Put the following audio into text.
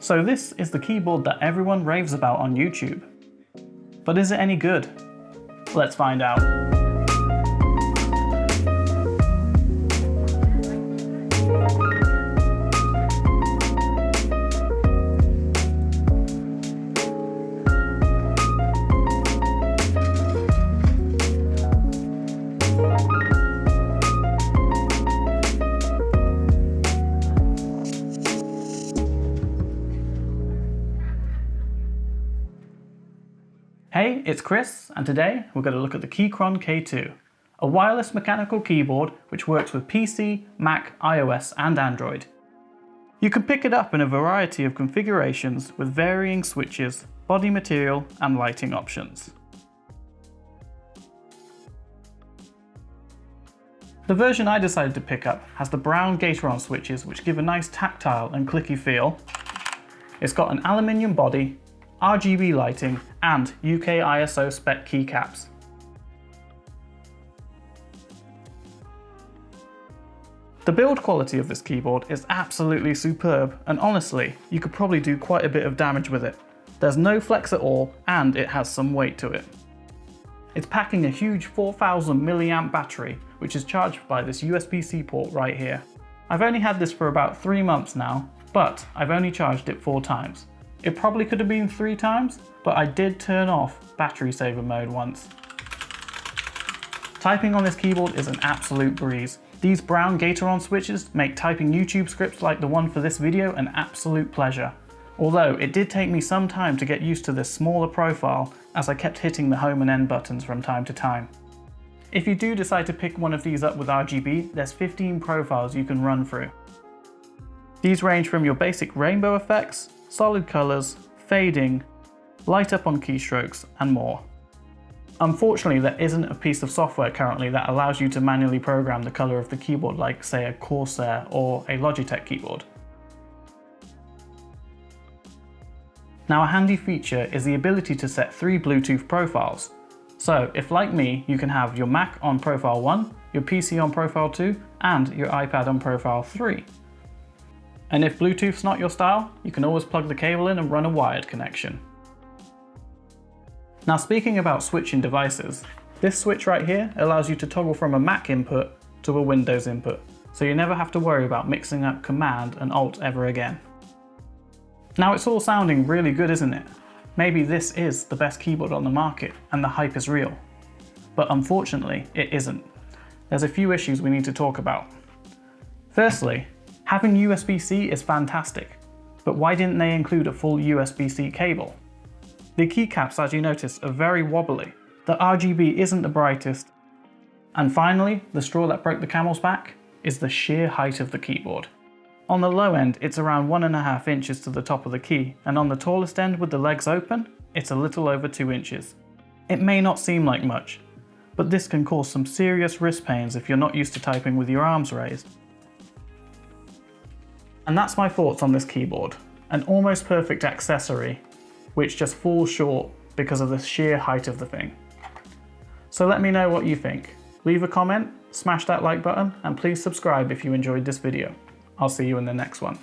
So this is the keyboard that everyone raves about on YouTube. But is it any good? Let's find out. Hey, it's Chris, and today we're going to look at the Keychron K2, a wireless mechanical keyboard which works with PC, Mac, iOS and Android. You can pick it up in a variety of configurations with varying switches, body material and lighting options. The version I decided to pick up has the brown Keychron switches which give a nice tactile and clicky feel. It's got an aluminium body, RGB lighting and UK ISO spec keycaps. The build quality of this keyboard is absolutely superb, and honestly, you could probably do quite a bit of damage with it. There's no flex at all and it has some weight to it. It's packing a huge 4000 mAh battery which is charged by this USB-C port right here. I've only had this for about 3 months now, but I've only charged it 4 times. It probably could have been 3 times, but I did turn off battery saver mode once. Typing on this keyboard is an absolute breeze. These brown Keychron switches make typing YouTube scripts like the one for this video an absolute pleasure. Although it did take me some time to get used to this smaller profile as I kept hitting the home and end buttons from time to time. If you do decide to pick one of these up with RGB, there's 15 profiles you can run through. These range from your basic rainbow effects, solid colours, fading, light up on keystrokes and more. Unfortunately, there isn't a piece of software currently that allows you to manually program the colour of the keyboard like say a Corsair or a Logitech keyboard. Now a handy feature is the ability to set 3 Bluetooth profiles. So if like me, you can have your Mac on profile 1, your PC on profile 2 and your iPad on profile 3. And if Bluetooth's not your style, you can always plug the cable in and run a wired connection. Now speaking about switching devices, this switch right here allows you to toggle from a Mac input to a Windows input, so you never have to worry about mixing up Command and Alt ever again. Now it's all sounding really good, isn't it? Maybe this is the best keyboard on the market and the hype is real. But unfortunately, it isn't. There's a few issues we need to talk about. Firstly, having USB-C is fantastic, but why didn't they include a full USB-C cable? The keycaps, as you notice, are very wobbly. The RGB isn't the brightest. And finally, the straw that broke the camel's back is the sheer height of the keyboard. On the low end, it's around 1.5 inches to the top of the key, and on the tallest end with the legs open, it's a little over 2 inches. It may not seem like much, but this can cause some serious wrist pains if you're not used to typing with your arms raised. And that's my thoughts on this keyboard. An almost perfect accessory, which just falls short because of the sheer height of the thing. So let me know what you think. Leave a comment, smash that like button, and please subscribe if you enjoyed this video. I'll see you in the next one.